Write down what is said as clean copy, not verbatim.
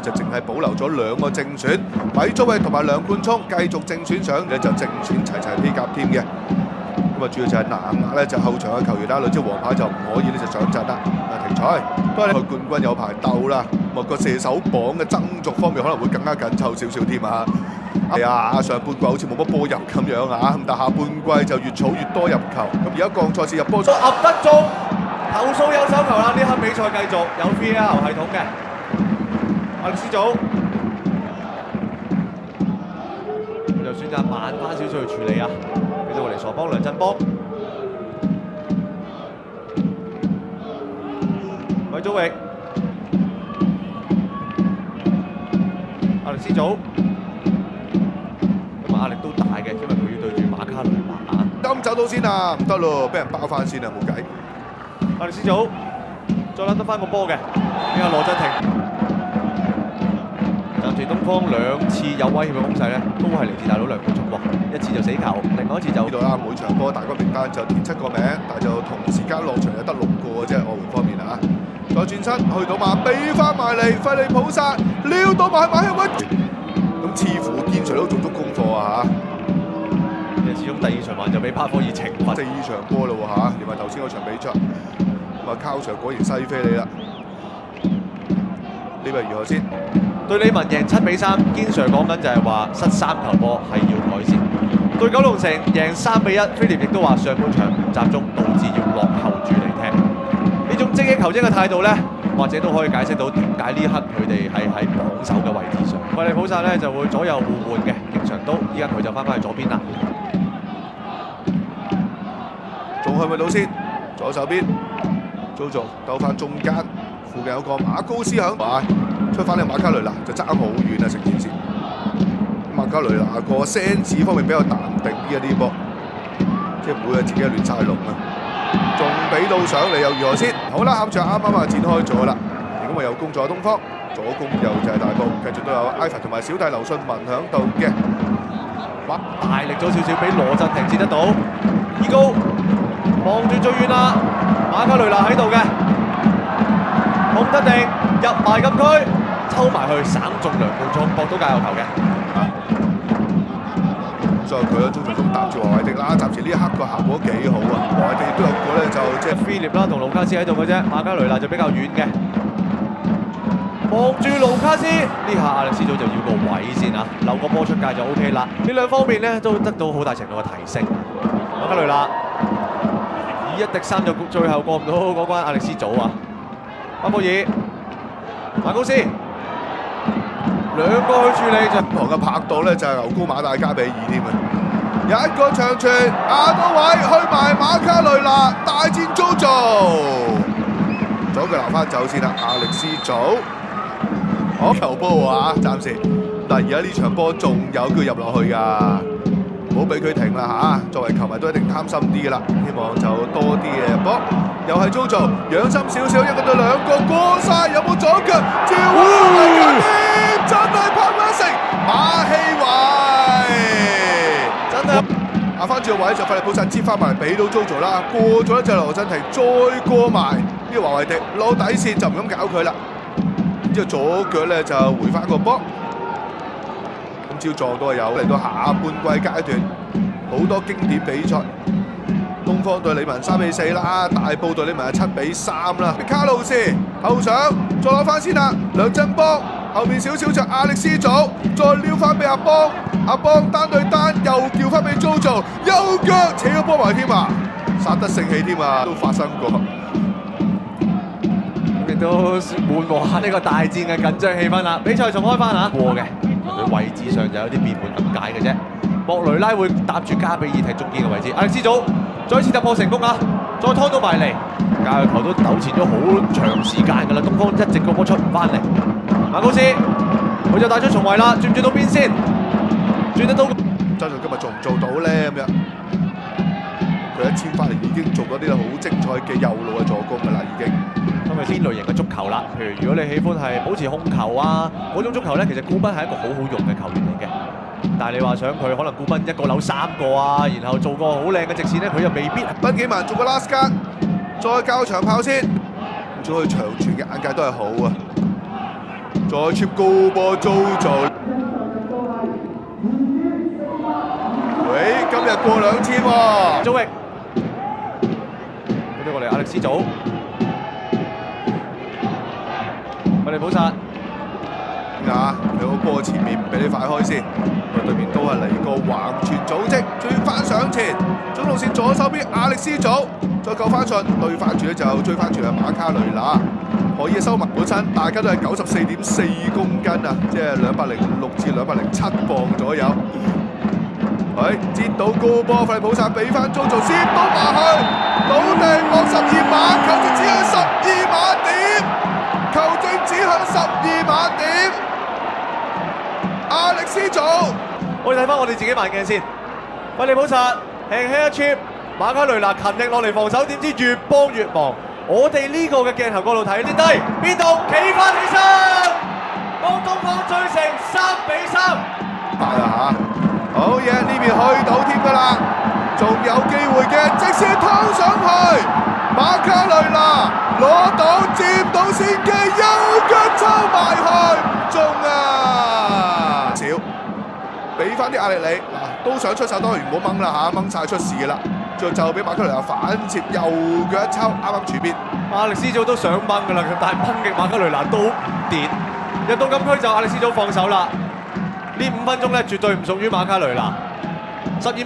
就淨係保留咗2個正選，米祖偉同埋梁冠聰繼續正選上嘅就正選齊齊披甲添嘅。咁啊，主要就係南亞咧就後場嘅球員啦，兩張黃牌就唔可以呢就上陣啦，停賽。不過咧，冠軍有排鬥啦，咁啊個射手榜嘅爭逐方面可能會更加緊湊少少添啊！係啊，上半季好似冇乜波入咁樣啊，咁但下半季就越儲越多入球。咁而家降賽至入波，噏得中，投訴有手球啦！呢刻比賽繼續有 VAR 系統嘅，阿力斯祖佢就選擇慢翻少少去處理啊！繼續嚟傻幫梁振邦，韋祖域，阿力斯祖。壓力都大嘅，因為佢要對住馬卡雷拿。咁走到先啊，唔得咯，俾人包翻先啊，冇計。阿力斯祖再攬得翻個波嘅，呢個羅振廷。暫時東方2次有威脅嘅攻勢咧，都係嚟自大佬梁冠聰喎，一次就死球，另外一次就呢度啦。每場波大軍名單就填7個名，但係就同時間落場又得6個嘅啫，外援方面啊。再轉身去到馬，俾翻埋嚟，費利普薩撩到埋馬希威。咁似乎堅隨都做足功課啊嚇！始終第2場還就俾巴科爾懲罰4場波嘞喎嚇，連埋頭先嗰場比賽，咁啊靠場果然西飛你啦！呢個如何先？對李文贏7比3，堅 Sir 講緊就係話失3球波係要改善。對九龍城贏3比1，菲廉亦都話上半場唔集中，導致要落後住嚟踢。呢種積極求精嘅態度咧，或者都可以解釋到點解呢刻佢哋係喺榜首嘅位置上。費利普薩咧就會左右互換嘅，經常都依家佢就翻去左邊啦。仲去唔去到先？左手邊，Jojo鬥翻中間，附近有個馬高斯響埋，出翻嚟馬卡雷拿就爭好遠啊！成件事，馬卡雷拿個 sense 方面比較淡定啲啊啲波，即係唔會係自己亂晒龍啊！仲俾到上嚟又如何先？好啦，合場啱啱展開咗啦，咁啊有攻咗東方，左攻右就係大埔，繼續都有艾凡同埋小弟劉信文響度嘅，哇！大力咗少少，俾羅振廷接得到，二高望住最遠啦，馬卡雷拿喺度嘅，控得定，入埋禁區，抽埋去省中梁冠聰，博到界右球嘅。所以佢喺中場中搭住黃偉迪啦，暫時呢一刻個效果幾好啊！黃偉迪亦都有個咧就即係菲臘啦同盧卡斯喺度嘅啫，馬卡雷拿就比較遠嘅。望住盧卡斯，呢下阿力斯祖就要個位先啊，留個波出界就 OK 啦。呢兩方面咧都得到好大程度嘅提升。馬卡雷拿以1敵3就最後過唔到嗰關阿力斯祖啊！巴布爾、馬高斯。兩個去處理就旁嘅拍檔咧就係牛高馬大加比爾添啊！有一個長傳亞多位去埋馬卡雷拿大戰 Jojo， 左腳留翻走先啦，亞力斯祖好球波啊！暫時但而家呢場波仲有機會入落去㗎，唔好俾佢停啦嚇！作為球迷都一定貪心啲㗎啦，希望就多啲嘅入波。又係 Jojo 養心少少，1個對2個過晒，有冇左腳照啊？真係拍一成馬希偉，真係壓翻住個位就費利普薩接翻埋俾到 Jojo 啦，過咗一隻羅振廷，再過埋呢個華維迪攞底線就唔敢搞佢啦，然之後左腳咧就回翻個波，今朝撞到有嚟到下半季階段好多經典比賽。東方對李文3比4啦，大埔對李文係7比3啦。卡路士後上再攞翻先啦，梁振邦後面少少就亞力斯祖，再撩翻俾阿邦，阿邦單對單又叫翻俾 Jojo， 右腳扯個波埋添啊，殺得盛氣添啊，都發生過。亦都緩和下呢個大戰嘅緊張氣氛啦。比賽重開翻啊，過嘅佢位置上就有啲變換咁解嘅啫。莫雷拉會搭住加比爾踢中堅嘅位置，亞力斯祖。再次突破成功啊！再拖到埋嚟，界球都糾纏咗好長時間㗎啦。東方一直個波出唔翻嚟，馬高斯佢就帶出重圍啦，轉唔轉到邊先？轉得到，周俊今日做唔做到咧？咁樣佢一簽翻嚟已經做咗啲好精彩嘅右路嘅助攻㗎啦，已經。因為邊類型嘅足球啦，譬如如果你喜歡係保持控球啊嗰種足球咧，其實古賓係一個好好用嘅球員嚟嘅。但係你話想佢可能古賓一個扭3個啊，然後做個好靚嘅直線咧，佢又未必。賓幾萬做個 last cut，再教長炮先，再去長傳嘅眼界都係好啊！再 cheap 高波遭做。喂，今日過2千喎。祖域俾咗過嚟，亞力斯祖，我哋補殺。兩個波前面唔俾你快開先，對面都係嚟個橫傳組織，轉翻上前，中路線左手邊亞力斯祖，再救翻順，對翻住咧就追翻住係馬卡雷拿，可以收埋本身，大家都係94.4公斤啊，即係206至207磅左右。接到高波，費利普薩俾翻租做先，都埋去，倒地落12碼，球證指向12碼點，球證指向12碼點。亞力斯祖，我哋睇翻我哋自己慢鏡先，費利普薩輕輕一 chip，馬卡雷拿勤力落嚟防守，點知越幫越忙。我哋呢個嘅鏡頭角度睇，跌低邊度企翻起身，幫東方追成3-3。快啦嚇！好嘢，呢邊去到添㗎啦，仲有機會嘅，直接拖上去，馬卡雷拿攞到佔到先機，右腳抽埋去，中啊！少，俾翻啲壓力你嗱，都想出手，當然唔好掹啦嚇，掹晒出事㗎啦。最後就俾馬卡雷拿反接，右腳一抽，啱啱處邊。亞力斯祖都想掹㗎啦，但係掹極馬卡雷拿都唔跌，入到禁區就亞力斯祖放手啦。呢5分鐘咧，絕對唔屬於馬卡雷拿。12碼。